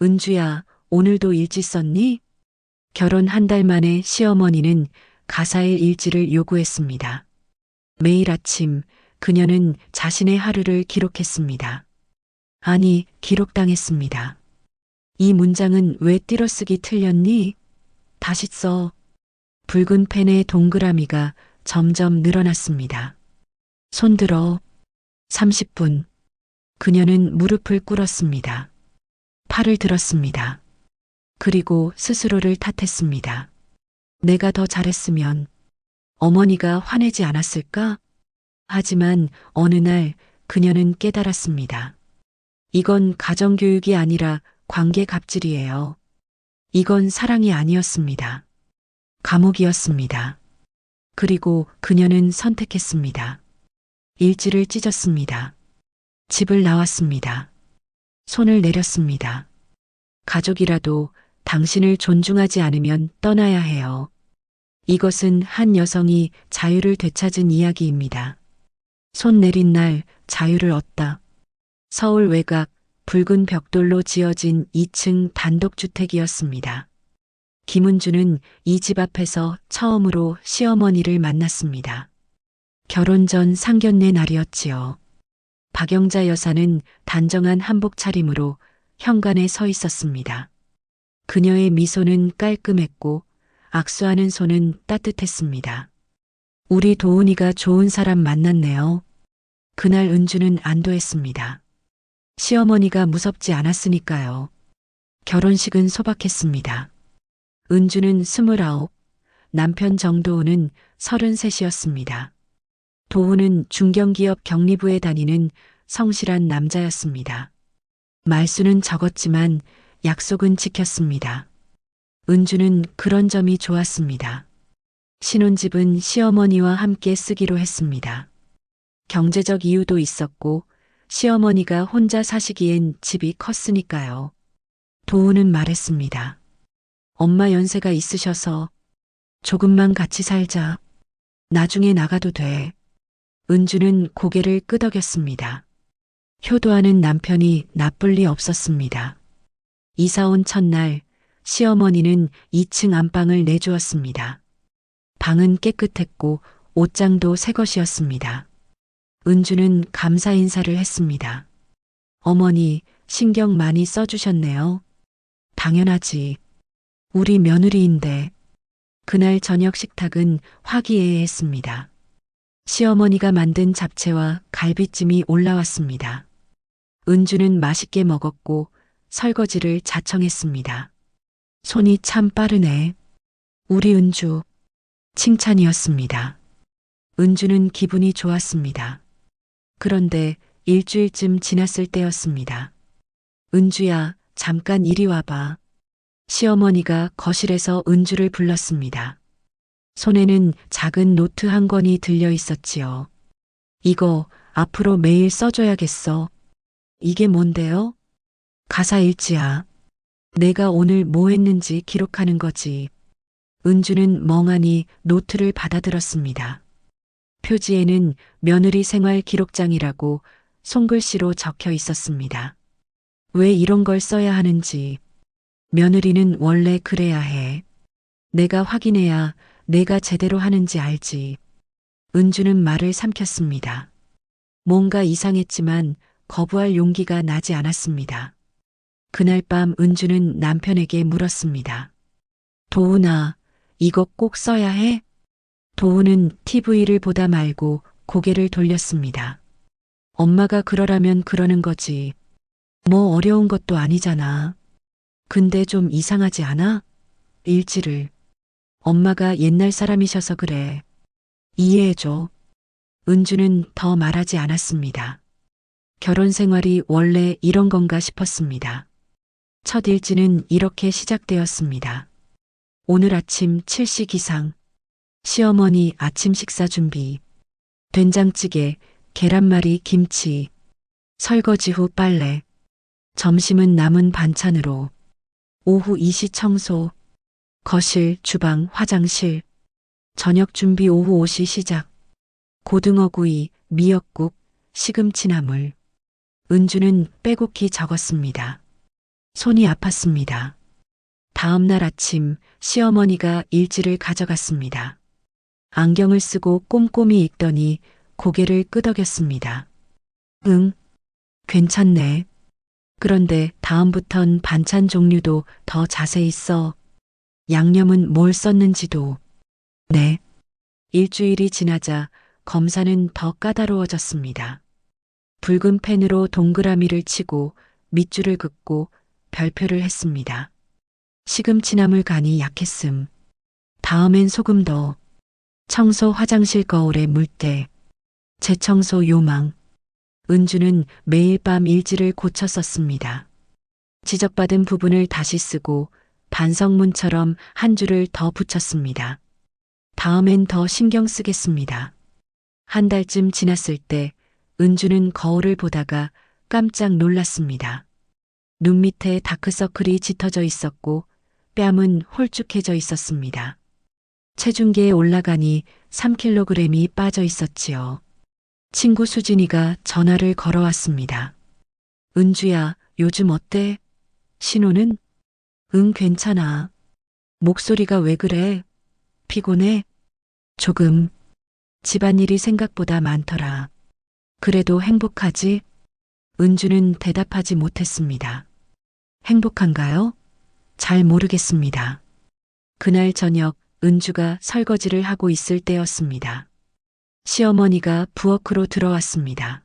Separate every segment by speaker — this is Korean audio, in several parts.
Speaker 1: 은주야, 오늘도 일지 썼니? 결혼 한 달 만에 시어머니는 가사일 일지를 요구했습니다. 매일 아침 그녀는 자신의 하루를 기록했습니다. 아니, 기록당했습니다. 이 문장은 왜 띄어쓰기 틀렸니? 다시 써. 붉은 펜의 동그라미가 점점 늘어났습니다. 손들어. 30분. 그녀는 무릎을 꿇었습니다. 팔을 들었습니다. 그리고 스스로를 탓했습니다. 내가 더 잘했으면 어머니가 화내지 않았을까? 하지만 어느 날 그녀는 깨달았습니다. 이건 가정교육이 아니라 관계 갑질이에요. 이건 사랑이 아니었습니다. 감옥이었습니다. 그리고 그녀는 선택했습니다. 일지를 찢었습니다. 집을 나왔습니다. 손을 내렸습니다. 가족이라도 당신을 존중하지 않으면 떠나야 해요. 이것은 한 여성이 자유를 되찾은 이야기입니다. 손 내린 날 자유를 얻다. 서울 외곽 붉은 벽돌로 지어진 2층 단독주택이었습니다. 김은주는 이 집 앞에서 처음으로 시어머니를 만났습니다. 결혼 전 상견례 날이었지요. 박영자 여사는 단정한 한복 차림으로 현관에 서 있었습니다. 그녀의 미소는 깔끔했고 악수하는 손은 따뜻했습니다. 우리 도훈이가 좋은 사람 만났네요. 그날 은주는 안도했습니다. 시어머니가 무섭지 않았으니까요. 결혼식은 소박했습니다. 은주는 29, 남편 정도훈은 33이었습니다. 도훈은 중견기업 경리부에 다니는 성실한 남자였습니다. 말수는 적었지만 약속은 지켰습니다. 은주는 그런 점이 좋았습니다. 신혼집은 시어머니와 함께 쓰기로 했습니다. 경제적 이유도 있었고 시어머니가 혼자 사시기엔 집이 컸으니까요. 도훈은 말했습니다. 엄마 연세가 있으셔서 조금만 같이 살자. 나중에 나가도 돼. 은주는 고개를 끄덕였습니다. 효도하는 남편이 나쁠 리 없었습니다. 이사 온 첫날 시어머니는 2층 안방을 내주었습니다. 방은 깨끗했고 옷장도 새 것이었습니다. 은주는 감사 인사를 했습니다. 어머니, 신경 많이 써주셨네요. 당연하지. 우리 며느리인데. 그날 저녁 식탁은 화기애애했습니다. 시어머니가 만든 잡채와 갈비찜이 올라왔습니다. 은주는 맛있게 먹었고 설거지를 자청했습니다. 손이 참 빠르네. 우리 은주. 칭찬이었습니다. 은주는 기분이 좋았습니다. 그런데 일주일쯤 지났을 때였습니다. 은주야, 잠깐 이리 와봐. 시어머니가 거실에서 은주를 불렀습니다. 손에는 작은 노트 한 권이 들려 있었지요. 이거 앞으로 매일 써줘야겠어. 이게 뭔데요? 가사 일지야. 내가 오늘 뭐 했는지 기록하는 거지. 은주는 멍하니 노트를 받아들었습니다. 표지에는 며느리 생활 기록장이라고 손글씨로 적혀 있었습니다. 왜 이런 걸 써야 하는지. 며느리는 원래 그래야 해. 내가 확인해야 내가 제대로 하는지 알지. 은주는 말을 삼켰습니다. 뭔가 이상했지만 거부할 용기가 나지 않았습니다. 그날 밤 은주는 남편에게 물었습니다. 도훈아, 이거 꼭 써야 해? 도훈은 TV를 보다 말고 고개를 돌렸습니다. 엄마가 그러라면 그러는 거지. 뭐 어려운 것도 아니잖아. 근데 좀 이상하지 않아? 일지를. 엄마가 옛날 사람이셔서 그래. 이해해줘. 은주는 더 말하지 않았습니다. 결혼 생활이 원래 이런 건가 싶었습니다. 첫 일지는 이렇게 시작되었습니다. 오늘 아침 7시 기상. 시어머니 아침 식사 준비. 된장찌개, 계란말이, 김치. 설거지 후 빨래. 점심은 남은 반찬으로. 오후 2시 청소. 거실, 주방, 화장실. 저녁 준비 오후 5시 시작. 고등어구이, 미역국, 시금치 나물. 은주는 빼곡히 적었습니다. 손이 아팠습니다. 다음 날 아침 시어머니가 일지를 가져갔습니다. 안경을 쓰고 꼼꼼히 읽더니 고개를 끄덕였습니다. 응, 괜찮네. 그런데 다음부턴 반찬 종류도 더 자세히 써. 양념은 뭘 썼는지도. 네. 일주일이 지나자 검사는 더 까다로워졌습니다. 붉은 펜으로 동그라미를 치고 밑줄을 긋고 별표를 했습니다. 시금치나물 간이 약했음. 다음엔 소금 더. 청소 화장실 거울에 물때. 재청소 요망. 은주는 매일 밤 일지를 고쳐 썼습니다. 지적받은 부분을 다시 쓰고 반성문처럼 한 줄을 더 붙였습니다. 다음엔 더 신경 쓰겠습니다. 한 달쯤 지났을 때 은주는 거울을 보다가 깜짝 놀랐습니다. 눈 밑에 다크서클이 짙어져 있었고 뺨은 홀쭉해져 있었습니다. 체중계에 올라가니 3kg이 빠져 있었지요. 친구 수진이가 전화를 걸어왔습니다. 은주야, 요즘 어때? 신호는? 응, 괜찮아. 목소리가 왜 그래? 피곤해? 조금. 집안일이 생각보다 많더라. 그래도 행복하지? 은주는 대답하지 못했습니다. 행복한가요? 잘 모르겠습니다. 그날 저녁 은주가 설거지를 하고 있을 때였습니다. 시어머니가 부엌으로 들어왔습니다.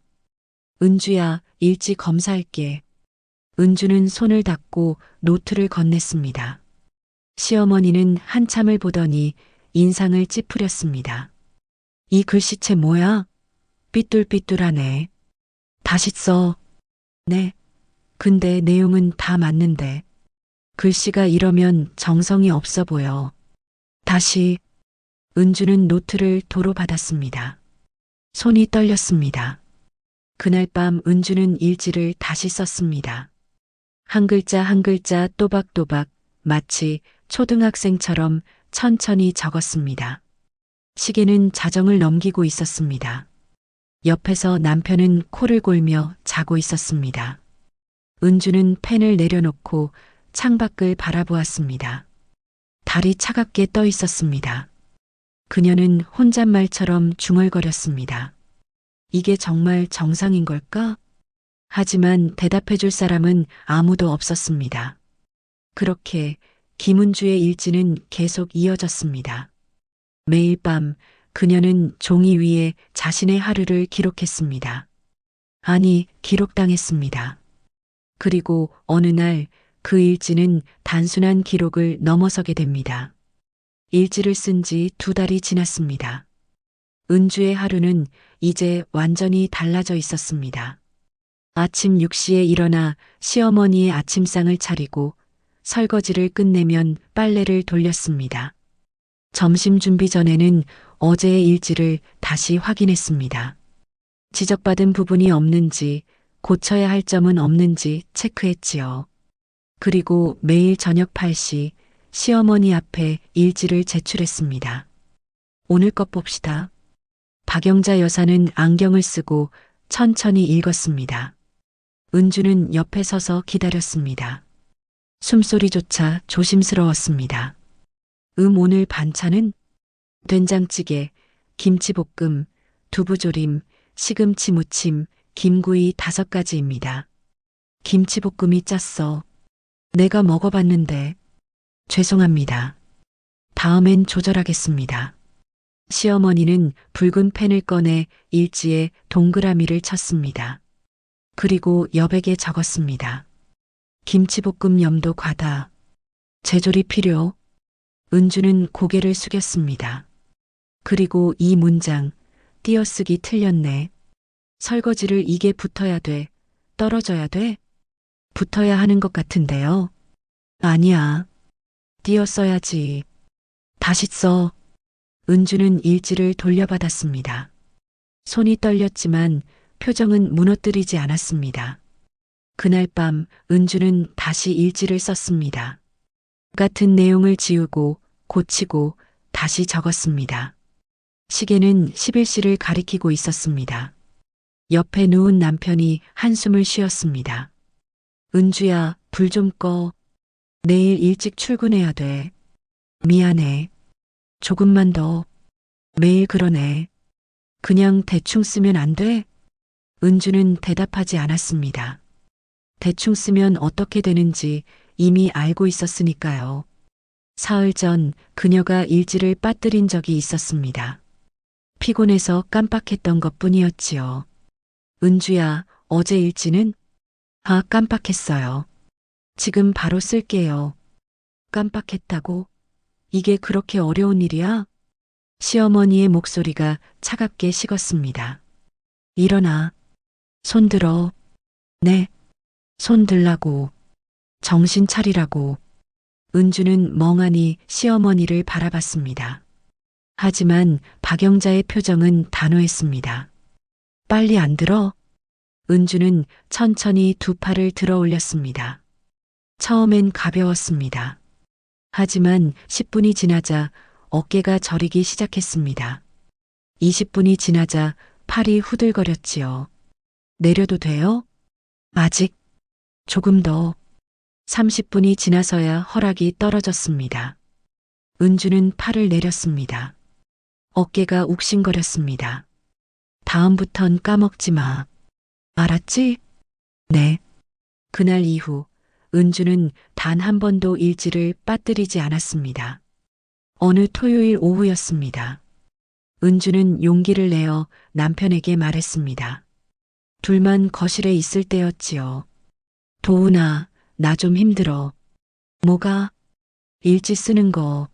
Speaker 1: 은주야, 일지 검사할게. 은주는 손을 닦고 노트를 건넸습니다. 시어머니는 한참을 보더니 인상을 찌푸렸습니다. 이 글씨체 뭐야? 삐뚤삐뚤하네. 다시 써. 네. 근데 내용은 다 맞는데. 글씨가 이러면 정성이 없어 보여. 다시. 은주는 노트를 도로 받았습니다. 손이 떨렸습니다. 그날 밤 은주는 일지를 다시 썼습니다. 한 글자 한 글자 또박또박 마치 초등학생처럼 천천히 적었습니다. 시계는 자정을 넘기고 있었습니다. 옆에서 남편은 코를 골며 자고 있었습니다. 은주는 펜을 내려놓고 창밖을 바라보았습니다. 달이 차갑게 떠 있었습니다. 그녀는 혼잣말처럼 중얼거렸습니다. 이게 정말 정상인 걸까? 하지만 대답해 줄 사람은 아무도 없었습니다. 그렇게 김은주의 일지는 계속 이어졌습니다. 매일 밤 그녀는 종이 위에 자신의 하루를 기록했습니다. 아니, 기록당했습니다. 그리고 어느 날 그 일지는 단순한 기록을 넘어서게 됩니다. 일지를 쓴 지 2달이 지났습니다. 은주의 하루는 이제 완전히 달라져 있었습니다. 아침 6시에 일어나 시어머니의 아침상을 차리고 설거지를 끝내면 빨래를 돌렸습니다. 점심 준비 전에는 어제의 일지를 다시 확인했습니다. 지적받은 부분이 없는지, 고쳐야 할 점은 없는지 체크했지요. 그리고 매일 저녁 8시 시어머니 앞에 일지를 제출했습니다. 오늘 것 봅시다. 박영자 여사는 안경을 쓰고 천천히 읽었습니다. 은주는 옆에 서서 기다렸습니다. 숨소리조차 조심스러웠습니다. 오늘 반찬은? 된장찌개, 김치볶음, 두부조림, 시금치 무침, 김구이 5가지입니다. 김치볶음이 짰어. 내가 먹어봤는데. 죄송합니다. 다음엔 조절하겠습니다. 시어머니는 붉은 펜을 꺼내 일지에 동그라미를 쳤습니다. 그리고 여백에 적었습니다. 김치볶음 염도 과다. 재조리 필요. 은주는 고개를 숙였습니다. 그리고 이 문장, 띄어쓰기 틀렸네. 설거지를 이게 붙어야 돼. 떨어져야 돼? 붙어야 하는 것 같은데요. 아니야. 띄어 써야지. 다시 써. 은주는 일지를 돌려받았습니다. 손이 떨렸지만 표정은 무너뜨리지 않았습니다. 그날 밤 은주는 다시 일지를 썼습니다. 같은 내용을 지우고 고치고 다시 적었습니다. 시계는 11시를 가리키고 있었습니다. 옆에 누운 남편이 한숨을 쉬었습니다. 은주야, 불 좀 꺼. 내일 일찍 출근해야 돼. 미안해. 조금만 더. 매일 그러네. 그냥 대충 쓰면 안 돼? 은주는 대답하지 않았습니다. 대충 쓰면 어떻게 되는지 이미 알고 있었으니까요. 사흘 전 그녀가 일지를 빠뜨린 적이 있었습니다. 피곤해서 깜빡했던 것뿐이었지요. 은주야, 어제 일지는? 아, 깜빡했어요. 지금 바로 쓸게요. 깜빡했다고? 이게 그렇게 어려운 일이야? 시어머니의 목소리가 차갑게 식었습니다. 일어나. 손 들어. 네. 손 들라고. 정신 차리라고. 은주는 멍하니 시어머니를 바라봤습니다. 하지만 박영자의 표정은 단호했습니다. 빨리 안 들어? 은주는 천천히 두 팔을 들어 올렸습니다. 처음엔 가벼웠습니다. 하지만 10분이 지나자 어깨가 저리기 시작했습니다. 20분이 지나자 팔이 후들거렸지요. 내려도 돼요? 아직. 조금 더. 30분이 지나서야 허락이 떨어졌습니다. 은주는 팔을 내렸습니다. 어깨가 욱신거렸습니다. 다음부턴 까먹지 마. 알았지? 네. 그날 이후 은주는 단 한 번도 일지를 빠뜨리지 않았습니다. 어느 토요일 오후였습니다. 은주는 용기를 내어 남편에게 말했습니다. 둘만 거실에 있을 때였지요. 도훈아, 나 좀 힘들어. 뭐가? 일지 쓰는 거.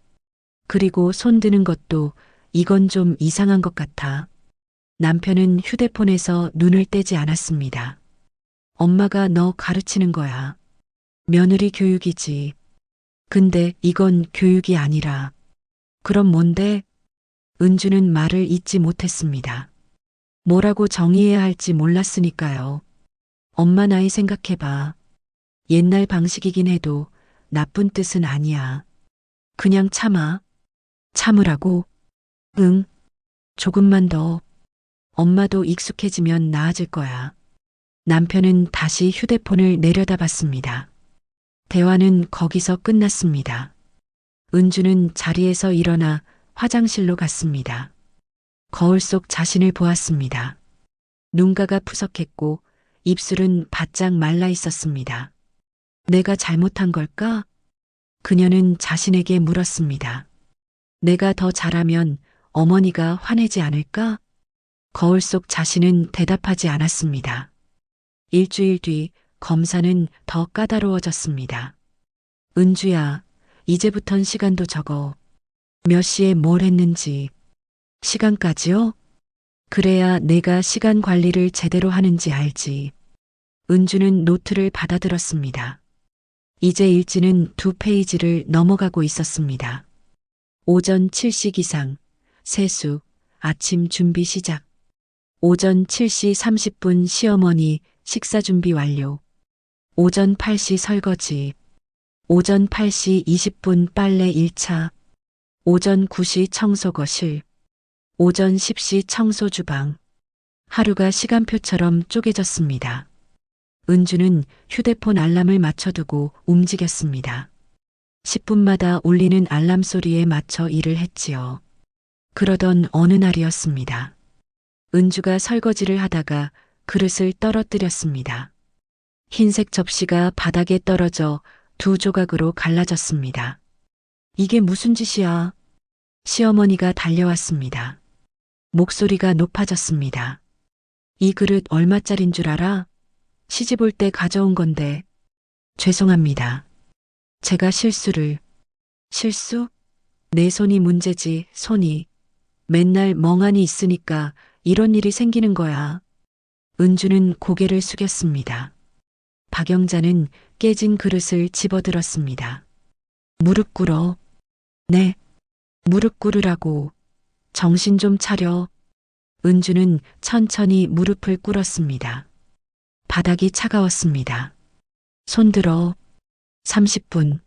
Speaker 1: 그리고 손 드는 것도 이건 좀 이상한 것 같아. 남편은 휴대폰에서 눈을 떼지 않았습니다. 엄마가 너 가르치는 거야. 며느리 교육이지. 근데 이건 교육이 아니라. 그럼 뭔데? 은주는 말을 잇지 못했습니다. 뭐라고 정의해야 할지 몰랐으니까요. 엄마 나이 생각해봐. 옛날 방식이긴 해도 나쁜 뜻은 아니야. 그냥 참아. 참으라고? 응. 조금만 더. 엄마도 익숙해지면 나아질 거야. 남편은 다시 휴대폰을 내려다봤습니다. 대화는 거기서 끝났습니다. 은주는 자리에서 일어나 화장실로 갔습니다. 거울 속 자신을 보았습니다. 눈가가 푸석했고 입술은 바짝 말라 있었습니다. 내가 잘못한 걸까? 그녀는 자신에게 물었습니다. 내가 더 잘하면 어머니가 화내지 않을까? 거울 속 자신은 대답하지 않았습니다. 일주일 뒤 검사는 더 까다로워졌습니다. 은주야, 이제부턴 시간도 적어. 몇 시에 뭘 했는지. 시간까지요? 그래야 내가 시간 관리를 제대로 하는지 알지. 은주는 노트를 받아들었습니다. 이제 일지는 2페이지를 넘어가고 있었습니다. 오전 7시 기상, 세수, 아침 준비 시작. 오전 7시 30분 시어머니 식사 준비 완료. 오전 8시 설거지. 오전 8시 20분 빨래 1차. 오전 9시 청소 거실. 오전 10시 청소 주방. 하루가 시간표처럼 쪼개졌습니다. 은주는 휴대폰 알람을 맞춰두고 움직였습니다. 10분마다 울리는 알람 소리에 맞춰 일을 했지요. 그러던 어느 날이었습니다. 은주가 설거지를 하다가 그릇을 떨어뜨렸습니다. 흰색 접시가 바닥에 떨어져 2조각으로 갈라졌습니다. 이게 무슨 짓이야? 시어머니가 달려왔습니다. 목소리가 높아졌습니다. 이 그릇 얼마짜린 줄 알아? 시집 올 때 가져온 건데. 죄송합니다. 제가 실수를. 실수? 내 손이 문제지, 손이. 맨날 멍하니 있으니까 이런 일이 생기는 거야. 은주는 고개를 숙였습니다. 박영자는 깨진 그릇을 집어들었습니다. 무릎 꿇어. 네. 무릎 꿇으라고. 정신 좀 차려. 은주는 천천히 무릎을 꿇었습니다. 바닥이 차가웠습니다. 손 들어. 30분.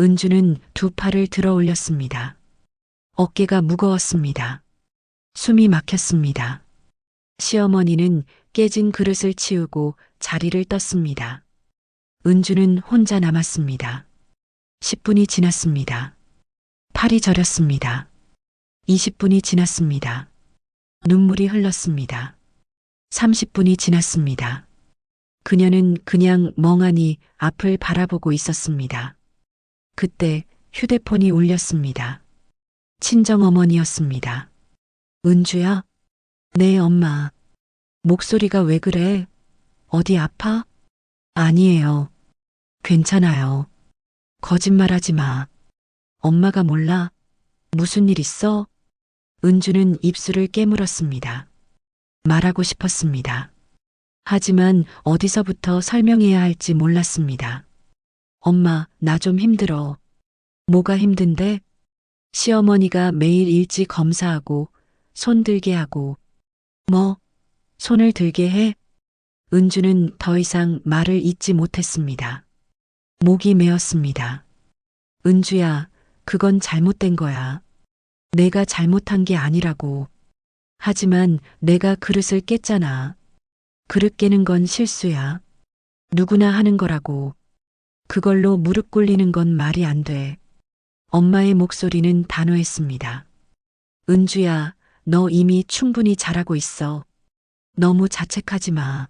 Speaker 1: 은주는 2팔을 들어 올렸습니다. 어깨가 무거웠습니다. 숨이 막혔습니다. 시어머니는 깨진 그릇을 치우고 자리를 떴습니다. 은주는 혼자 남았습니다. 10분이 지났습니다. 팔이 저렸습니다. 20분이 지났습니다. 눈물이 흘렀습니다. 30분이 지났습니다. 그녀는 그냥 멍하니 앞을 바라보고 있었습니다. 그때 휴대폰이 울렸습니다. 친정어머니였습니다. 은주야? 네, 엄마. 목소리가 왜 그래? 어디 아파? 아니에요. 괜찮아요. 거짓말하지 마. 엄마가 몰라? 무슨 일 있어? 은주는 입술을 깨물었습니다. 말하고 싶었습니다. 하지만 어디서부터 설명해야 할지 몰랐습니다. 엄마, 나 좀 힘들어. 뭐가 힘든데? 시어머니가 매일 일찍 검사하고 손 들게 하고 뭐? 손을 들게 해? 은주는 더 이상 말을 잇지 못했습니다. 목이 메었습니다. 은주야, 그건 잘못된 거야. 내가 잘못한 게 아니라고. 하지만 내가 그릇을 깼잖아. 그릇 깨는 건 실수야. 누구나 하는 거라고. 그걸로 무릎 꿇리는 건 말이 안 돼. 엄마의 목소리는 단호했습니다. 은주야, 너 이미 충분히 잘하고 있어. 너무 자책하지 마.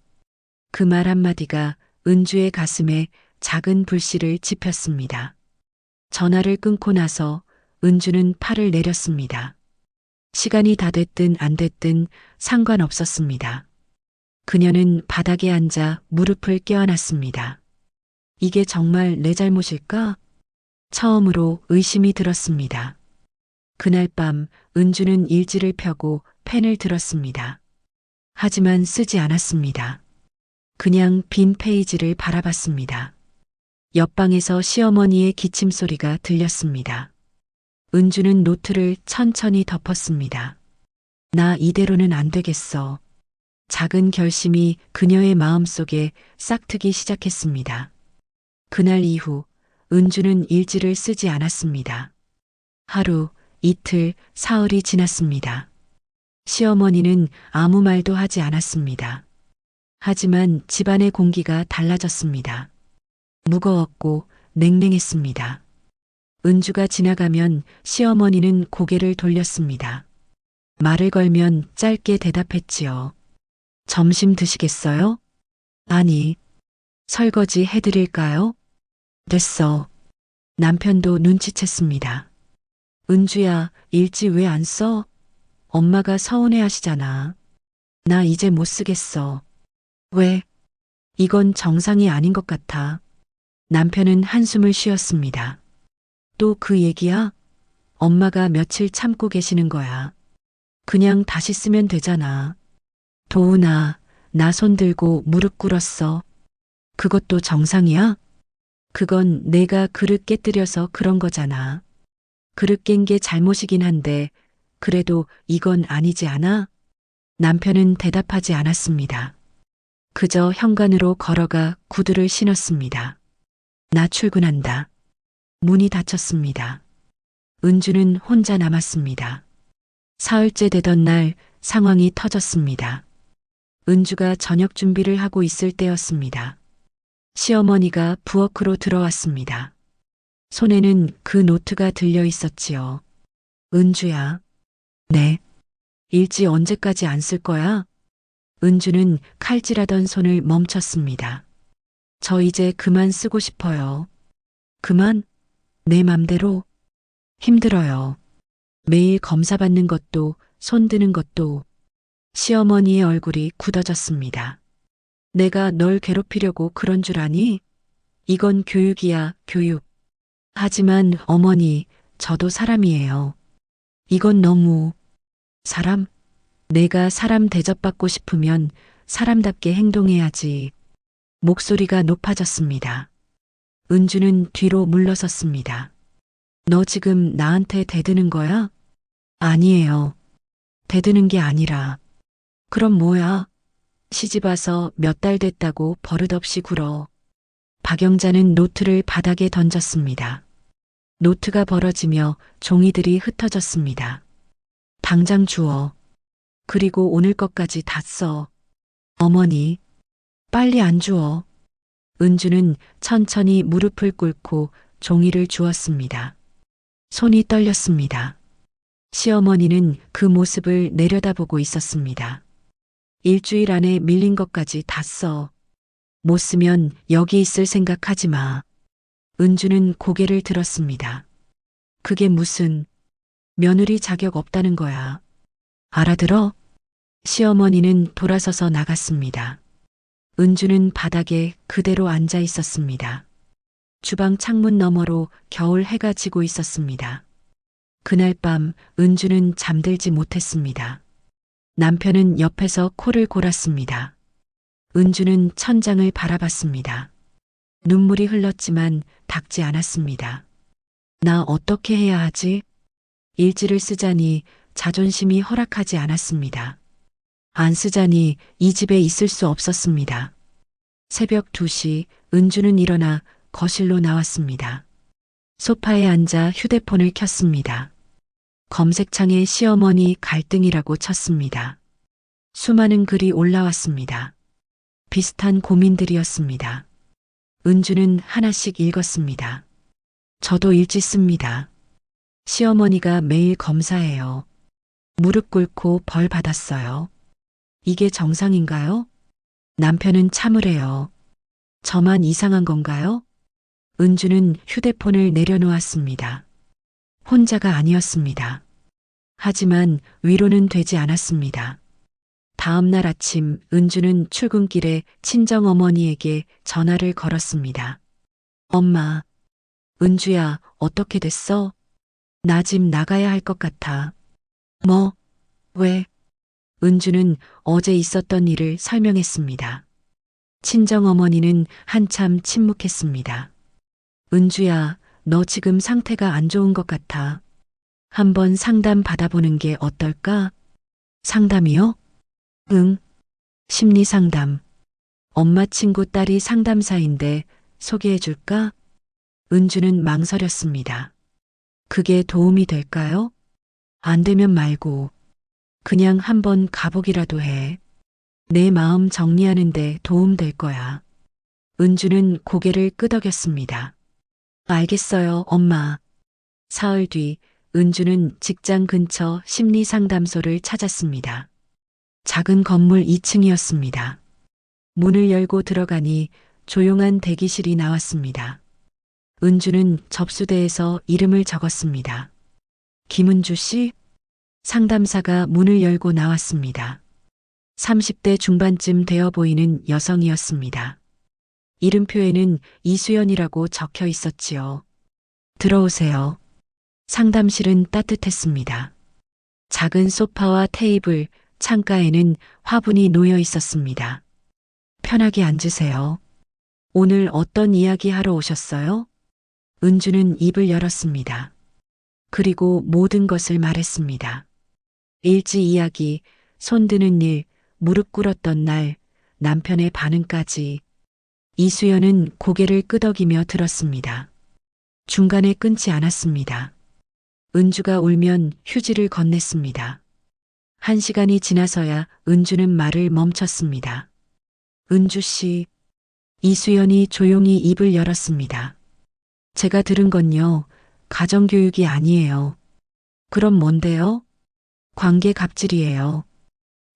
Speaker 1: 그 말 한마디가 은주의 가슴에 작은 불씨를 지폈습니다. 전화를 끊고 나서 은주는 팔을 내렸습니다. 시간이 다 됐든 안 됐든 상관없었습니다. 그녀는 바닥에 앉아 무릎을 껴안았습니다. 이게 정말 내 잘못일까? 처음으로 의심이 들었습니다. 그날 밤 은주는 일지를 펴고 펜을 들었습니다. 하지만 쓰지 않았습니다. 그냥 빈 페이지를 바라봤습니다. 옆방에서 시어머니의 기침 소리가 들렸습니다. 은주는 노트를 천천히 덮었습니다. 나 이대로는 안 되겠어. 작은 결심이 그녀의 마음속에 싹트기 시작했습니다. 그날 이후 은주는 일지를 쓰지 않았습니다. 하루, 이틀, 사흘이 지났습니다. 시어머니는 아무 말도 하지 않았습니다. 하지만 집안의 공기가 달라졌습니다. 무거웠고 냉랭했습니다. 은주가 지나가면 시어머니는 고개를 돌렸습니다. 말을 걸면 짧게 대답했지요. 점심 드시겠어요? 아니. 설거지 해드릴까요? 됐어. 남편도 눈치챘습니다. 은주야, 일지 왜 안 써? 엄마가 서운해 하시잖아. 나 이제 못 쓰겠어. 왜? 이건 정상이 아닌 것 같아. 남편은 한숨을 쉬었습니다. 또 그 얘기야? 엄마가 며칠 참고 계시는 거야. 그냥 다시 쓰면 되잖아. 도훈아, 나 손 들고 무릎 꿇었어. 그것도 정상이야? 그건 내가 그릇 깨뜨려서 그런 거잖아. 그릇 깬 게 잘못이긴 한데 그래도 이건 아니지 않아? 남편은 대답하지 않았습니다. 그저 현관으로 걸어가 구두를 신었습니다. 나 출근한다. 문이 닫혔습니다. 은주는 혼자 남았습니다. 사흘째 되던 날 상황이 터졌습니다. 은주가 저녁 준비를 하고 있을 때였습니다. 시어머니가 부엌으로 들어왔습니다. 손에는 그 노트가 들려 있었지요. 은주야. 네. 일지 언제까지 안 쓸 거야? 은주는 칼질하던 손을 멈췄습니다. 저 이제 그만 쓰고 싶어요. 그만? 내 맘대로? 힘들어요. 매일 검사받는 것도 손 드는 것도. 시어머니의 얼굴이 굳어졌습니다. 내가 널 괴롭히려고 그런 줄 아니? 이건 교육이야, 교육. 하지만 어머니, 저도 사람이에요. 이건 너무. 사람? 내가 사람 대접받고 싶으면 사람답게 행동해야지. 목소리가 높아졌습니다. 은주는 뒤로 물러섰습니다. 너 지금 나한테 대드는 거야? 아니에요. 대드는 게 아니라. 그럼 뭐야? 시집 와서 몇 달 됐다고 버릇없이 굴어. 박영자는 노트를 바닥에 던졌습니다. 노트가 벌어지며 종이들이 흩어졌습니다. 당장 주워. 그리고 오늘 것까지 다 써. 어머니, 빨리 안 주워. 은주는 천천히 무릎을 꿇고 종이를 주었습니다. 손이 떨렸습니다. 시어머니는 그 모습을 내려다보고 있었습니다. 일주일 안에 밀린 것까지 다 써. 못 쓰면 여기 있을 생각하지 마. 은주는 고개를 들었습니다. 그게 무슨 며느리 자격 없다는 거야. 알아들어? 시어머니는 돌아서서 나갔습니다. 은주는 바닥에 그대로 앉아 있었습니다. 주방 창문 너머로 겨울 해가 지고 있었습니다. 그날 밤 은주는 잠들지 못했습니다. 남편은 옆에서 코를 골았습니다. 은주는 천장을 바라봤습니다. 눈물이 흘렀지만 닦지 않았습니다. 나 어떻게 해야 하지? 일지를 쓰자니 자존심이 허락하지 않았습니다. 안 쓰자니 이 집에 있을 수 없었습니다. 새벽 2시 은주는 일어나 거실로 나왔습니다. 소파에 앉아 휴대폰을 켰습니다. 검색창에 시어머니 갈등이라고 쳤습니다. 수많은 글이 올라왔습니다. 비슷한 고민들이었습니다. 은주는 하나씩 읽었습니다. 저도 일지 씁니다. 시어머니가 매일 검사해요. 무릎 꿇고 벌 받았어요. 이게 정상인가요? 남편은 참으래요. 저만 이상한 건가요? 은주는 휴대폰을 내려놓았습니다. 혼자가 아니었습니다. 하지만 위로는 되지 않았습니다. 다음 날 아침 은주는 출근길에 친정어머니에게 전화를 걸었습니다. 엄마, 은주야, 어떻게 됐어? 나 집 나가야 할 것 같아. 뭐? 왜? 은주는 어제 있었던 일을 설명했습니다. 친정어머니는 한참 침묵했습니다. 은주야, 너 지금 상태가 안 좋은 것 같아. 한번 상담 받아보는 게 어떨까? 상담이요? 응. 심리 상담. 엄마 친구 딸이 상담사인데 소개해 줄까? 은주는 망설였습니다. 그게 도움이 될까요? 안 되면 말고 그냥 한번 가보기라도 해. 내 마음 정리하는데 도움 될 거야. 은주는 고개를 끄덕였습니다. 알겠어요, 엄마. 사흘 뒤 은주는 직장 근처 심리상담소를 찾았습니다. 작은 건물 2층이었습니다. 문을 열고 들어가니 조용한 대기실이 나왔습니다. 은주는 접수대에서 이름을 적었습니다. 김은주 씨? 상담사가 문을 열고 나왔습니다. 30대 중반쯤 되어 보이는 여성이었습니다. 이름표에는 이수연이라고 적혀 있었지요. 들어오세요. 상담실은 따뜻했습니다. 작은 소파와 테이블, 창가에는 화분이 놓여 있었습니다. 편하게 앉으세요. 오늘 어떤 이야기 하러 오셨어요? 은주는 입을 열었습니다. 그리고 모든 것을 말했습니다. 일지 이야기, 손드는 일, 무릎 꿇었던 날, 남편의 반응까지. 이수연은 고개를 끄덕이며 들었습니다. 중간에 끊지 않았습니다. 은주가 울면 휴지를 건넸습니다. 1시간이 지나서야 은주는 말을 멈췄습니다. 은주 씨. 이수연이 조용히 입을 열었습니다. 제가 들은 건요, 가정교육이 아니에요. 그럼 뭔데요? 관계 갑질이에요.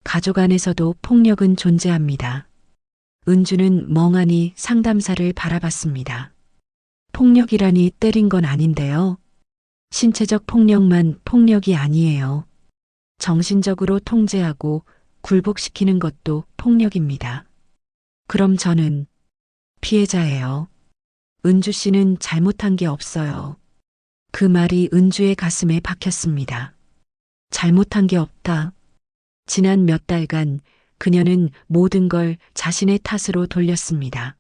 Speaker 1: 가족 안에서도 폭력은 존재합니다. 은주는 멍하니 상담사를 바라봤습니다. 폭력이라니 때린 건 아닌데요. 신체적 폭력만 폭력이 아니에요. 정신적으로 통제하고 굴복시키는 것도 폭력입니다. 그럼 저는 피해자예요. 은주 씨는 잘못한 게 없어요. 그 말이 은주의 가슴에 박혔습니다. 잘못한 게 없다. 지난 몇 달간 그녀는 모든 걸 자신의 탓으로 돌렸습니다.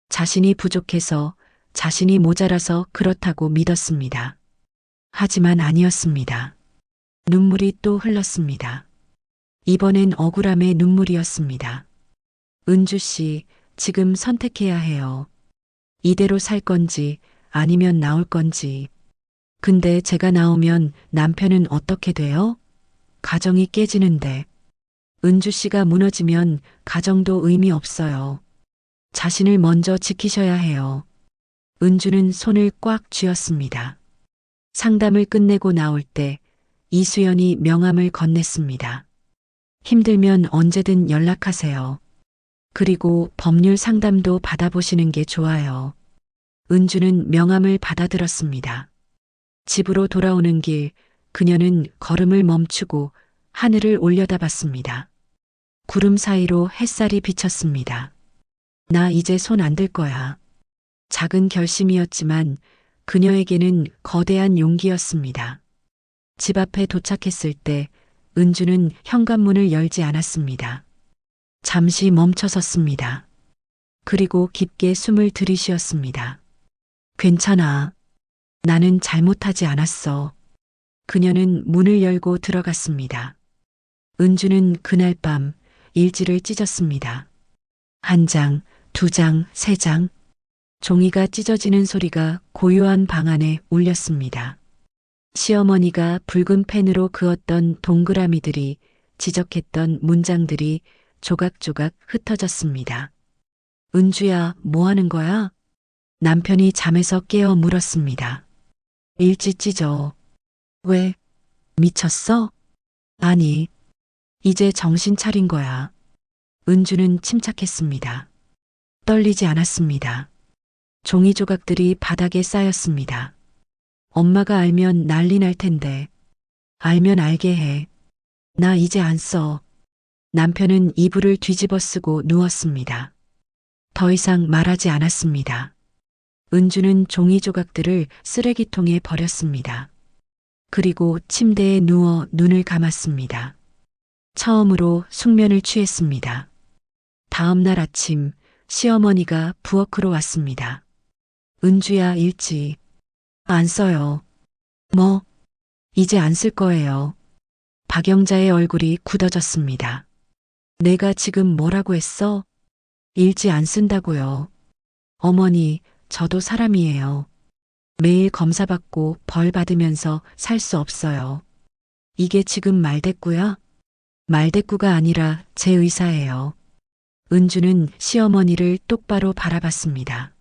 Speaker 1: 자신이 부족해서, 자신이 모자라서 그렇다고 믿었습니다. 하지만 아니었습니다. 눈물이 또 흘렀습니다. 이번엔 억울함의 눈물이었습니다. 은주 씨, 지금 선택해야 해요. 이대로 살 건지 아니면 나올 건지. 근데 제가 나오면 남편은 어떻게 돼요? 가정이 깨지는데. 은주 씨가 무너지면 가정도 의미 없어요. 자신을 먼저 지키셔야 해요. 은주는 손을 꽉 쥐었습니다. 상담을 끝내고 나올 때 이수연이 명함을 건넸습니다. 힘들면 언제든 연락하세요. 그리고 법률 상담도 받아보시는 게 좋아요. 은주는 명함을 받아들었습니다. 집으로 돌아오는 길, 그녀는 걸음을 멈추고 하늘을 올려다봤습니다. 구름 사이로 햇살이 비쳤습니다. 나 이제 손 안 들 거야. 작은 결심이었지만 그녀에게는 거대한 용기였습니다. 집 앞에 도착했을 때 은주는 현관문을 열지 않았습니다. 잠시 멈춰 섰습니다. 그리고 깊게 숨을 들이쉬었습니다. 괜찮아. 나는 잘못하지 않았어. 그녀는 문을 열고 들어갔습니다. 은주는 그날 밤 일지를 찢었습니다. 한 장, 두 장, 세 장. 종이가 찢어지는 소리가 고요한 방 안에 울렸습니다. 시어머니가 붉은 펜으로 그었던 동그라미들이, 지적했던 문장들이 조각조각 흩어졌습니다. 은주야, 뭐 하는 거야? 남편이 잠에서 깨어 물었습니다. 일지 찢어. 왜? 미쳤어? 아니, 이제 정신 차린 거야. 은주는 침착했습니다. 떨리지 않았습니다. 종이 조각들이 바닥에 쌓였습니다. 엄마가 알면 난리 날 텐데. 알면 알게 해. 나 이제 안 써. 남편은 이불을 뒤집어 쓰고 누웠습니다. 더 이상 말하지 않았습니다. 은주는 종이 조각들을 쓰레기통에 버렸습니다. 그리고 침대에 누워 눈을 감았습니다. 처음으로 숙면을 취했습니다. 다음 날 아침 시어머니가 부엌으로 왔습니다. 은주야, 일지. 안 써요. 뭐? 이제 안 쓸 거예요. 박영자의 얼굴이 굳어졌습니다. 내가 지금 뭐라고 했어? 일지 안 쓴다고요. 어머니, 저도 사람이에요. 매일 검사받고 벌 받으면서 살 수 없어요. 이게 지금 말대꾸야? 말대꾸가 아니라 제 의사예요. 은주는 시어머니를 똑바로 바라봤습니다.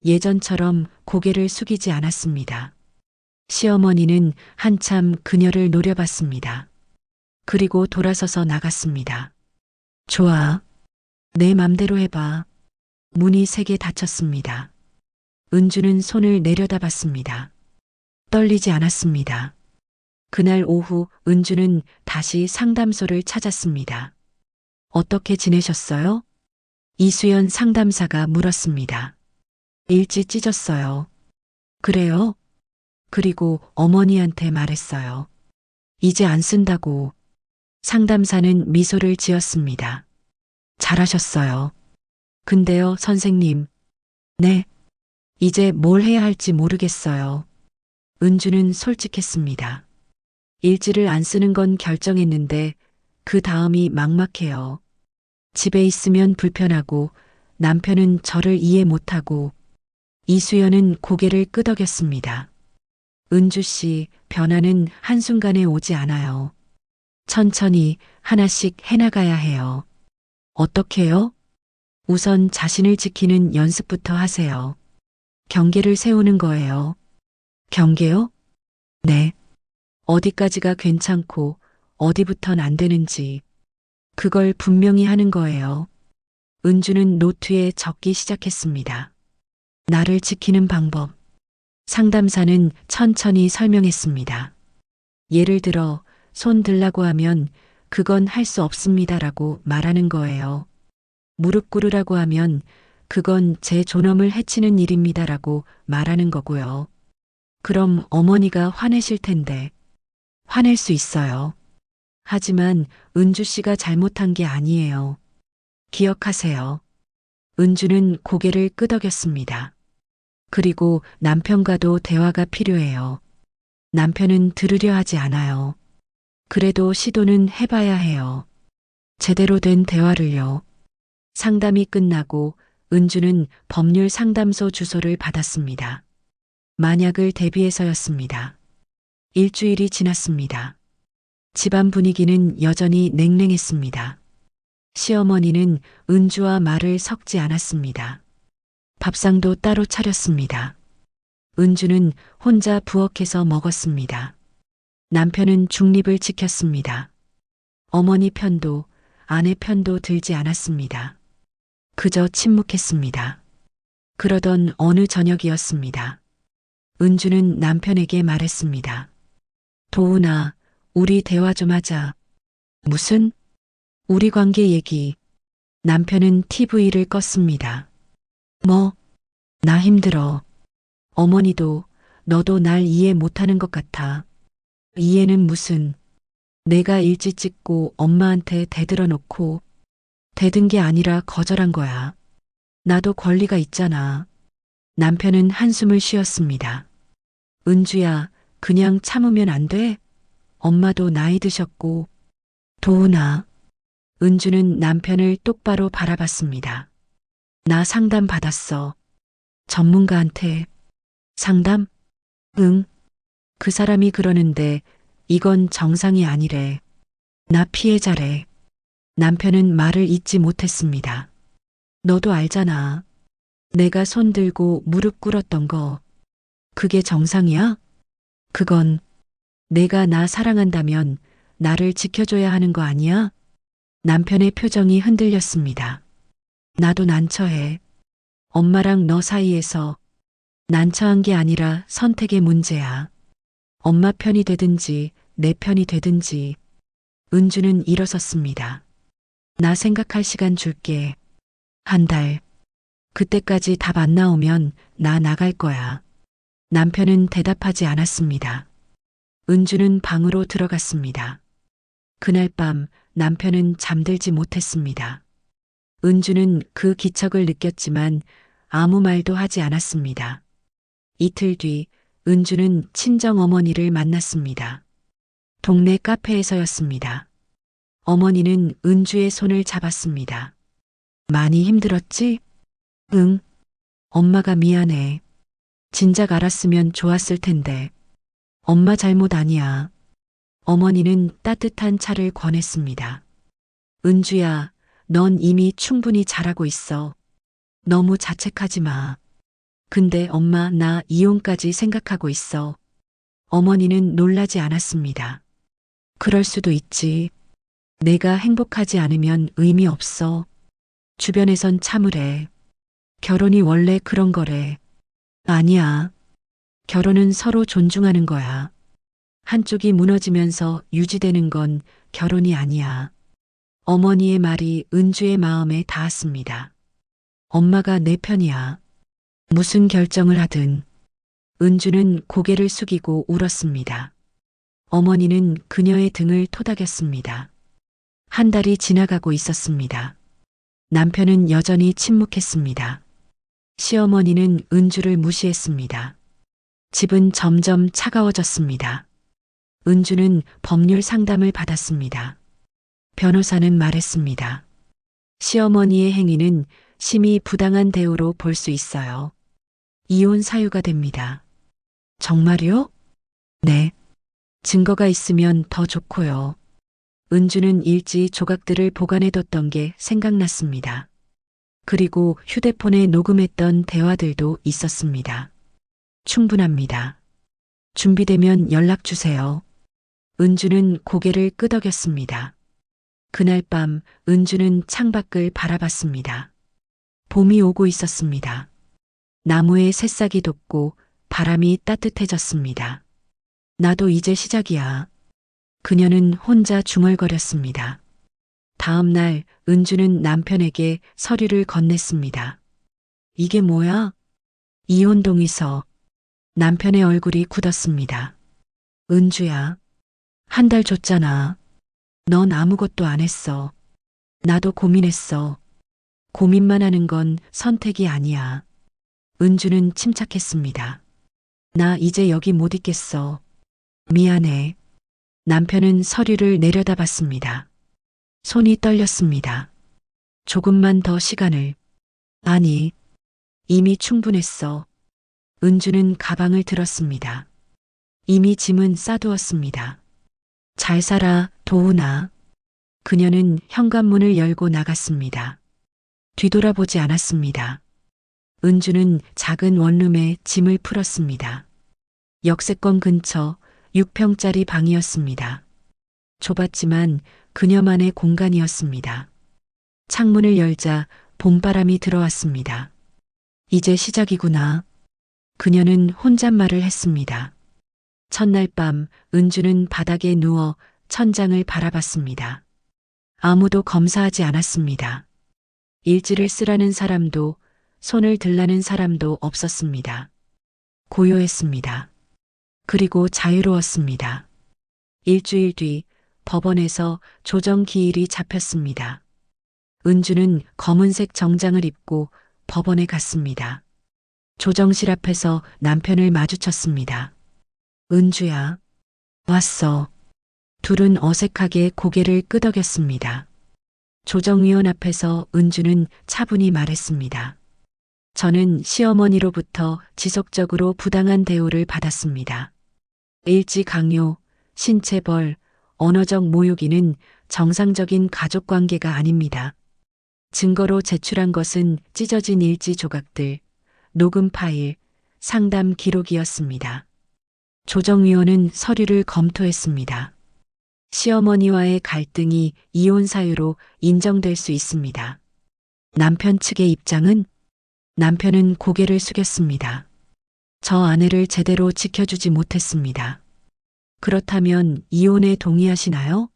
Speaker 1: 예전처럼 고개를 숙이지 않았습니다. 시어머니는 한참 그녀를 노려봤습니다. 그리고 돌아서서 나갔습니다. 좋아. 내 맘대로 해봐. 문이 세게 닫혔습니다. 은주는 손을 내려다봤습니다. 떨리지 않았습니다. 그날 오후 은주는 다시 상담소를 찾았습니다. 어떻게 지내셨어요? 이수연 상담사가 물었습니다. 일지 찢었어요. 그래요? 그리고 어머니한테 말했어요. 이제 안 쓴다고. 상담사는 미소를 지었습니다. 잘하셨어요. 근데요, 선생님. 네. 이제 뭘 해야 할지 모르겠어요. 은주는 솔직했습니다. 일지를 안 쓰는 건 결정했는데 그 다음이 막막해요. 집에 있으면 불편하고 남편은 저를 이해 못하고. 이수연은 고개를 끄덕였습니다. 은주 씨, 변화는 한순간에 오지 않아요. 천천히 하나씩 해나가야 해요. 어떻게요? 우선 자신을 지키는 연습부터 하세요. 경계를 세우는 거예요. 경계요? 네. 어디까지가 괜찮고 어디부턴 안 되는지. 그걸 분명히 하는 거예요. 은주는 노트에 적기 시작했습니다. 나를 지키는 방법. 상담사는 천천히 설명했습니다. 예를 들어, 손 들라고 하면 그건 할 수 없습니다라고 말하는 거예요. 무릎 꿇으라고 하면 그건 제 존엄을 해치는 일입니다라고 말하는 거고요. 그럼 어머니가 화내실 텐데. 화낼 수 있어요. 하지만 은주 씨가 잘못한 게 아니에요. 기억하세요. 은주는 고개를 끄덕였습니다. 그리고 남편과도 대화가 필요해요. 남편은 들으려 하지 않아요. 그래도 시도는 해봐야 해요. 제대로 된 대화를요. 상담이 끝나고 은주는 법률 상담소 주소를 받았습니다. 만약을 대비해서였습니다. 일주일이 지났습니다. 집안 분위기는 여전히 냉랭했습니다. 시어머니는 은주와 말을 섞지 않았습니다. 밥상도 따로 차렸습니다. 은주는 혼자 부엌에서 먹었습니다. 남편은 중립을 지켰습니다. 어머니 편도 아내 편도 들지 않았습니다. 그저 침묵했습니다. 그러던 어느 저녁이었습니다. 은주는 남편에게 말했습니다. 도훈아, 우리 대화 좀 하자. 무슨? 우리 관계 얘기. 남편은 TV를 껐습니다. 뭐? 나 힘들어. 어머니도 너도 날 이해 못하는 것 같아. 이해는 무슨. 내가 일지 찍고 엄마한테 대들어 놓고 대든 게 아니라 거절한 거야. 나도 권리가 있잖아. 남편은 한숨을 쉬었습니다. 은주야, 그냥 참으면 안 돼? 엄마도 나이 드셨고. 도훈아. 은주는 남편을 똑바로 바라봤습니다. 나 상담 받았어. 전문가한테. 상담? 응. 그 사람이 그러는데 이건 정상이 아니래. 나 피해자래. 남편은 말을 잇지 못했습니다. 너도 알잖아. 내가 손 들고 무릎 꿇었던 거. 그게 정상이야? 그건 내가 나 사랑한다면 나를 지켜줘야 하는 거 아니야? 남편의 표정이 흔들렸습니다. 나도 난처해. 엄마랑 너 사이에서 난처한 게 아니라 선택의 문제야. 엄마 편이 되든지 내 편이 되든지. 은주는 일어섰습니다. 나 생각할 시간 줄게. 한 달. 그때까지 답 안 나오면 나 나갈 거야. 남편은 대답하지 않았습니다. 은주는 방으로 들어갔습니다. 그날 밤 남편은 잠들지 못했습니다. 은주는 그 기척을 느꼈지만 아무 말도 하지 않았습니다. 이틀 뒤 은주는 친정 어머니를 만났습니다. 동네 카페에서였습니다. 어머니는 은주의 손을 잡았습니다. 많이 힘들었지? 응. 엄마가 미안해. 진작 알았으면 좋았을 텐데. 엄마 잘못 아니야. 어머니는 따뜻한 차를 권했습니다. 은주야, 넌 이미 충분히 잘하고 있어. 너무 자책하지 마. 근데 엄마 나 이혼까지 생각하고 있어. 어머니는 놀라지 않았습니다. 그럴 수도 있지. 내가 행복하지 않으면 의미 없어. 주변에선 참으래. 결혼이 원래 그런 거래. 아니야. 결혼은 서로 존중하는 거야. 한쪽이 무너지면서 유지되는 건 결혼이 아니야. 어머니의 말이 은주의 마음에 닿았습니다. 엄마가 내 편이야. 무슨 결정을 하든. 은주는 고개를 숙이고 울었습니다. 어머니는 그녀의 등을 토닥였습니다. 한 달이 지나가고 있었습니다. 남편은 여전히 침묵했습니다. 시어머니는 은주를 무시했습니다. 집은 점점 차가워졌습니다. 은주는 법률 상담을 받았습니다. 변호사는 말했습니다. 시어머니의 행위는 심히 부당한 대우로 볼 수 있어요. 이혼 사유가 됩니다. 정말요? 네. 증거가 있으면 더 좋고요. 은주는 일지 조각들을 보관해뒀던 게 생각났습니다. 그리고 휴대폰에 녹음했던 대화들도 있었습니다. 충분합니다. 준비되면 연락 주세요. 은주는 고개를 끄덕였습니다. 그날 밤 은주는 창밖을 바라봤습니다. 봄이 오고 있었습니다. 나무에 새싹이 돋고 바람이 따뜻해졌습니다. 나도 이제 시작이야. 그녀는 혼자 중얼거렸습니다. 다음 날 은주는 남편에게 서류를 건넸습니다. 이게 뭐야? 이혼 동의서. 남편의 얼굴이 굳었습니다. 은주야, 한 달 줬잖아. 넌 아무것도 안 했어. 나도 고민했어. 고민만 하는 건 선택이 아니야. 은주는 침착했습니다. 나 이제 여기 못 있겠어. 미안해. 남편은 서류를 내려다봤습니다. 손이 떨렸습니다. 조금만 더 시간을. 아니, 이미 충분했어. 은주는 가방을 들었습니다. 이미 짐은 싸두었습니다. 잘 살아, 도훈아. 그녀는 현관문을 열고 나갔습니다. 뒤돌아보지 않았습니다. 은주는 작은 원룸에 짐을 풀었습니다. 역세권 근처 6평짜리 방이었습니다. 좁았지만 그녀만의 공간이었습니다. 창문을 열자 봄바람이 들어왔습니다. 이제 시작이구나. 그녀는 혼잣말을 했습니다. 첫날 밤 은주는 바닥에 누워 천장을 바라봤습니다. 아무도 검사하지 않았습니다. 일지를 쓰라는 사람도 손을 들라는 사람도 없었습니다. 고요했습니다. 그리고 자유로웠습니다. 일주일 뒤 법원에서 조정기일이 잡혔습니다. 은주는 검은색 정장을 입고 법원에 갔습니다. 조정실 앞에서 남편을 마주쳤습니다. 은주야, 왔어. 둘은 어색하게 고개를 끄덕였습니다. 조정위원 앞에서 은주는 차분히 말했습니다. 저는 시어머니로부터 지속적으로 부당한 대우를 받았습니다. 일지 강요, 신체벌, 언어적 모욕이는 정상적인 가족 관계가 아닙니다. 증거로 제출한 것은 찢어진 일지 조각들, 녹음 파일, 상담 기록이었습니다. 조정위원은 서류를 검토했습니다. 시어머니와의 갈등이 이혼 사유로 인정될 수 있습니다. 남편 측의 입장은? 남편은 고개를 숙였습니다. 저 아내를 제대로 지켜주지 못했습니다. 그렇다면 이혼에 동의하시나요?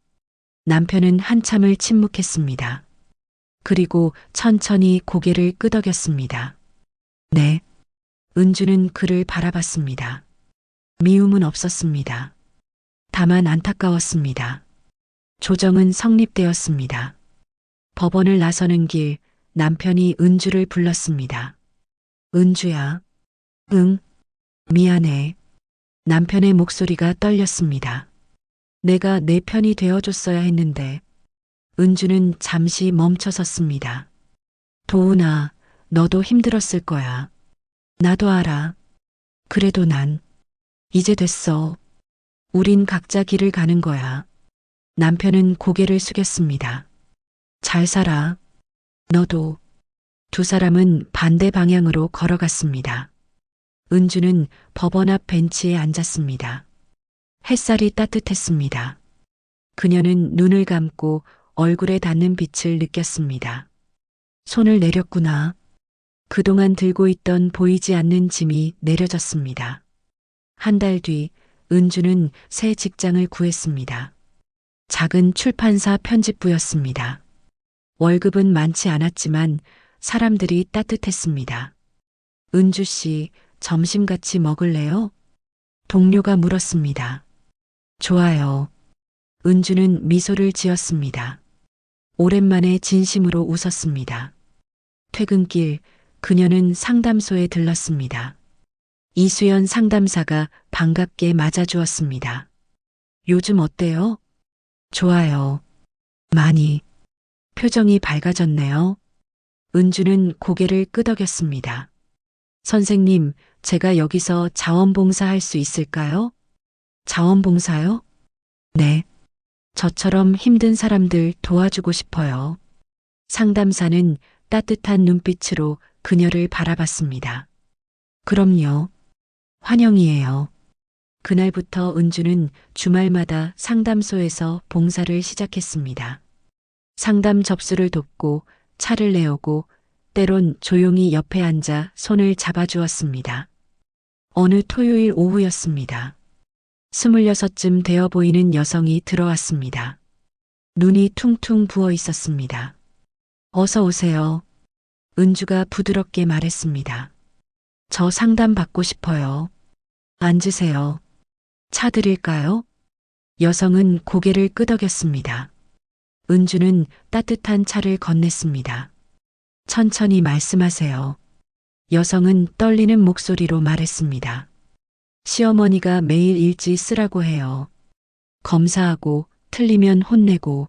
Speaker 1: 남편은 한참을 침묵했습니다. 그리고 천천히 고개를 끄덕였습니다. 네. 은주는 그를 바라봤습니다. 미움은 없었습니다. 다만 안타까웠습니다. 조정은 성립되었습니다. 법원을 나서는 길 남편이 은주를 불렀습니다. 은주야. 응. 미안해. 남편의 목소리가 떨렸습니다. 내가 내 편이 되어줬어야 했는데. 은주는 잠시 멈춰섰습니다. 도훈아, 너도 힘들었을 거야. 나도 알아. 그래도 난 이제 됐어. 우린 각자 길을 가는 거야. 남편은 고개를 숙였습니다. 잘 살아. 너도. 두 사람은 반대 방향으로 걸어갔습니다. 은주는 법원 앞 벤치에 앉았습니다. 햇살이 따뜻했습니다. 그녀는 눈을 감고 얼굴에 닿는 빛을 느꼈습니다. 손을 내렸구나. 그동안 들고 있던 보이지 않는 짐이 내려졌습니다. 한 달 뒤 은주는 새 직장을 구했습니다. 작은 출판사 편집부였습니다. 월급은 많지 않았지만 사람들이 따뜻했습니다. 은주 씨, 점심 같이 먹을래요? 동료가 물었습니다. 좋아요. 은주는 미소를 지었습니다. 오랜만에 진심으로 웃었습니다. 퇴근길 그녀는 상담소에 들렀습니다. 이수연 상담사가 반갑게 맞아주었습니다. 요즘 어때요? 좋아요. 많이. 표정이 밝아졌네요. 은주는 고개를 끄덕였습니다. 선생님, 제가 여기서 자원봉사 할 수 있을까요? 자원봉사요? 네. 저처럼 힘든 사람들 도와주고 싶어요. 상담사는 따뜻한 눈빛으로 그녀를 바라봤습니다. 그럼요. 환영이에요. 그날부터 은주는 주말마다 상담소에서 봉사를 시작했습니다. 상담 접수를 돕고 차를 내오고 때론 조용히 옆에 앉아 손을 잡아주었습니다. 어느 토요일 오후였습니다. 26쯤 되어 보이는 여성이 들어왔습니다. 눈이 퉁퉁 부어 있었습니다. 어서 오세요. 은주가 부드럽게 말했습니다. 저 상담 받고 싶어요. 앉으세요. 차 드릴까요? 여성은 고개를 끄덕였습니다. 은주는 따뜻한 차를 건넸습니다. 천천히 말씀하세요. 여성은 떨리는 목소리로 말했습니다. 시어머니가 매일 일지 쓰라고 해요. 검사하고 틀리면 혼내고.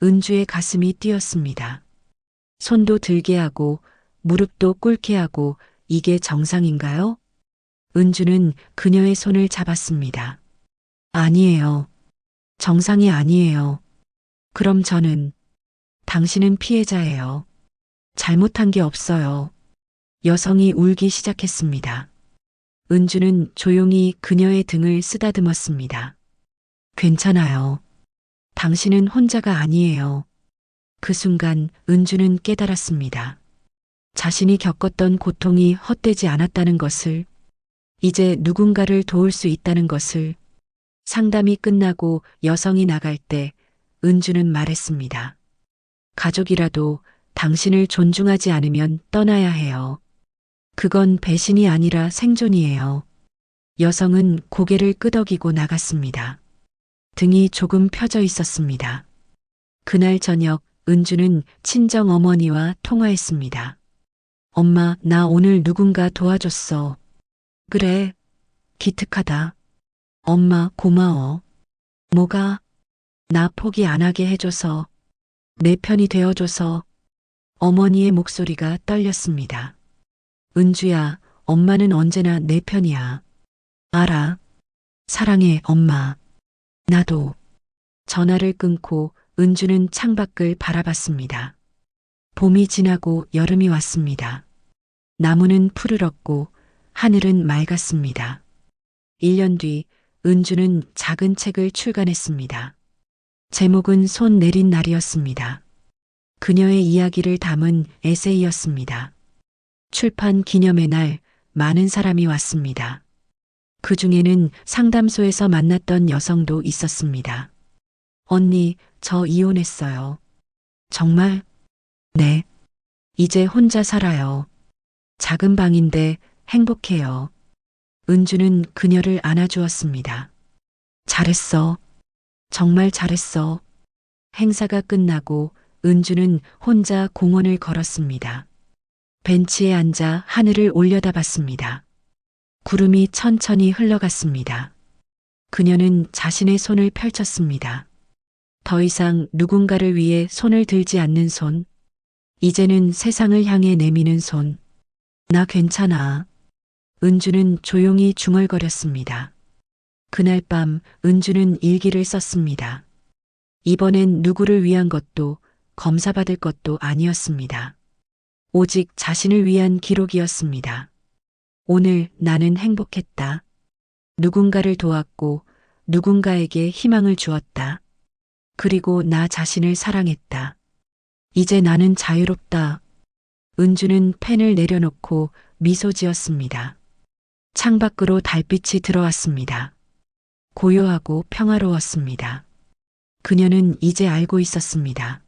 Speaker 1: 은주의 가슴이 뛰었습니다. 손도 들게 하고 무릎도 꿇게 하고 이게 정상인가요? 은주는 그녀의 손을 잡았습니다. 아니에요. 정상이 아니에요. 그럼 저는, 당신은 피해자예요. 잘못한 게 없어요. 여성이 울기 시작했습니다. 은주는 조용히 그녀의 등을 쓰다듬었습니다. 괜찮아요. 당신은 혼자가 아니에요. 그 순간 은주는 깨달았습니다. 자신이 겪었던 고통이 헛되지 않았다는 것을, 이제 누군가를 도울 수 있다는 것을. 상담이 끝나고 여성이 나갈 때 은주는 말했습니다. 가족이라도 당신을 존중하지 않으면 떠나야 해요. 그건 배신이 아니라 생존이에요. 여성은 고개를 끄덕이고 나갔습니다. 등이 조금 펴져 있었습니다. 그날 저녁 은주는 친정 어머니와 통화했습니다. 엄마, 나 오늘 누군가 도와줬어. 그래, 기특하다. 엄마, 고마워. 뭐가? 나 포기 안 하게 해줘서, 내 편이 되어줘서. 어머니의 목소리가 떨렸습니다. 은주야, 엄마는 언제나 내 편이야. 알아. 사랑해, 엄마. 나도. 전화를 끊고 은주는 창밖을 바라봤습니다. 봄이 지나고 여름이 왔습니다. 나무는 푸르렀고 하늘은 맑았습니다. 1년 뒤 은주는 작은 책을 출간했습니다. 제목은 손 내린 날이었습니다. 그녀의 이야기를 담은 에세이였습니다. 출판 기념의 날 많은 사람이 왔습니다. 그 중에는 상담소에서 만났던 여성도 있었습니다. 언니, 저 이혼했어요. 정말? 네. 이제 혼자 살아요. 작은 방인데 행복해요. 은주는 그녀를 안아주었습니다. 잘했어. 정말 잘했어. 행사가 끝나고 은주는 혼자 공원을 걸었습니다. 벤치에 앉아 하늘을 올려다봤습니다. 구름이 천천히 흘러갔습니다. 그녀는 자신의 손을 펼쳤습니다. 더 이상 누군가를 위해 손을 들지 않는 손, 이제는 세상을 향해 내미는 손. 나 괜찮아. 은주는 조용히 중얼거렸습니다. 그날 밤 은주는 일기를 썼습니다. 이번엔 누구를 위한 것도 검사받을 것도 아니었습니다. 오직 자신을 위한 기록이었습니다. 오늘 나는 행복했다. 누군가를 도왔고 누군가에게 희망을 주었다. 그리고 나 자신을 사랑했다. 이제 나는 자유롭다. 은주는 펜을 내려놓고 미소 지었습니다. 창밖으로 달빛이 들어왔습니다. 고요하고 평화로웠습니다. 그녀는 이제 알고 있었습니다.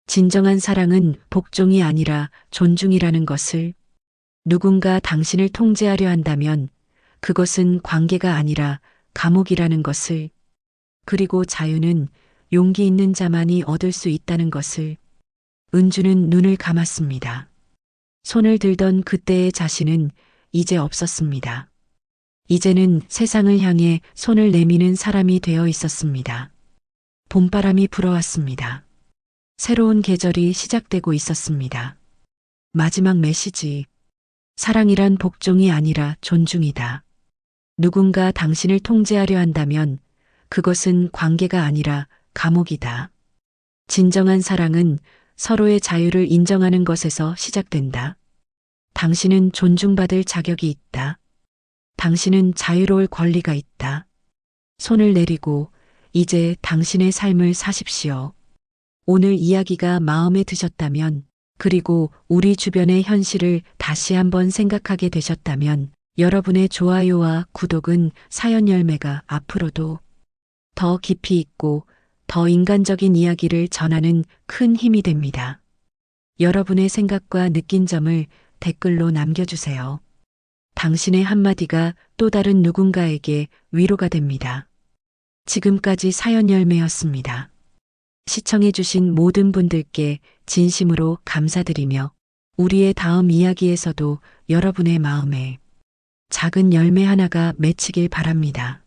Speaker 1: 진정한 사랑은 복종이 아니라 존중이라는 것을. 누군가 당신을 통제하려 한다면 그것은 관계가 아니라 감옥이라는 것을. 그리고 자유는 용기 있는 자만이 얻을 수 있다는 것을. 은주는 눈을 감았습니다. 손을 들던 그때의 자신은 이제 없었습니다. 이제는 세상을 향해 손을 내미는 사람이 되어 있었습니다. 봄바람이 불어왔습니다. 새로운 계절이 시작되고 있었습니다. 마지막 메시지. 사랑이란 복종이 아니라 존중이다. 누군가 당신을 통제하려 한다면 그것은 관계가 아니라 감옥이다. 진정한 사랑은 서로의 자유를 인정하는 것에서 시작된다. 당신은 존중받을 자격이 있다. 당신은 자유로울 권리가 있다. 손을 내리고 이제 당신의 삶을 사십시오. 오늘 이야기가 마음에 드셨다면, 그리고 우리 주변의 현실을 다시 한번 생각하게 되셨다면 여러분의 좋아요와 구독은 사연 열매가 앞으로도 더 깊이 있고 더 인간적인 이야기를 전하는 큰 힘이 됩니다. 여러분의 생각과 느낀 점을 댓글로 남겨주세요. 당신의 한마디가 또 다른 누군가에게 위로가 됩니다. 지금까지 사연 열매였습니다. 시청해주신 모든 분들께 진심으로 감사드리며 우리의 다음 이야기에서도 여러분의 마음에 작은 열매 하나가 맺히길 바랍니다.